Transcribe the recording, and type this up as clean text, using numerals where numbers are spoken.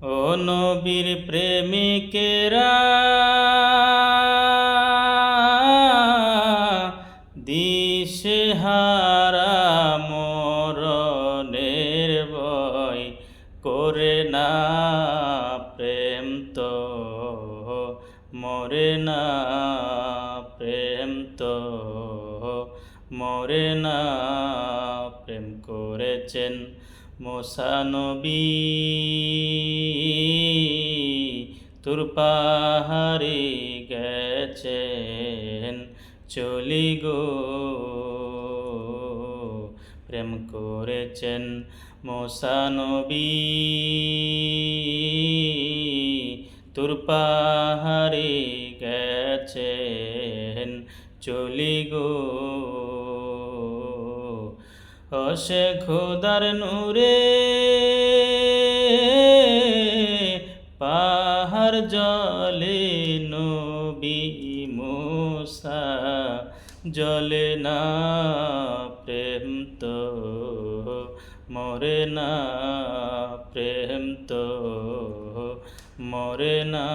ও নবীর প্রেমিকেরা দিশেহারা মরণের ভয় করে না, প্রেম তো মরে না, প্রেম তো মরে না। প্রেম করেছেন মুসা নবী, তুর পাহাড়ে গেছেন চলি গো। প্রেম করেছেন মুসা নবী, তুর পাহাড়ে গেছেন চলি গো। সে খোদার নূরে পাহাড় জলে, নবী মুসা জলে না, প্রেম তো মরে না, প্রেম তো মরে না।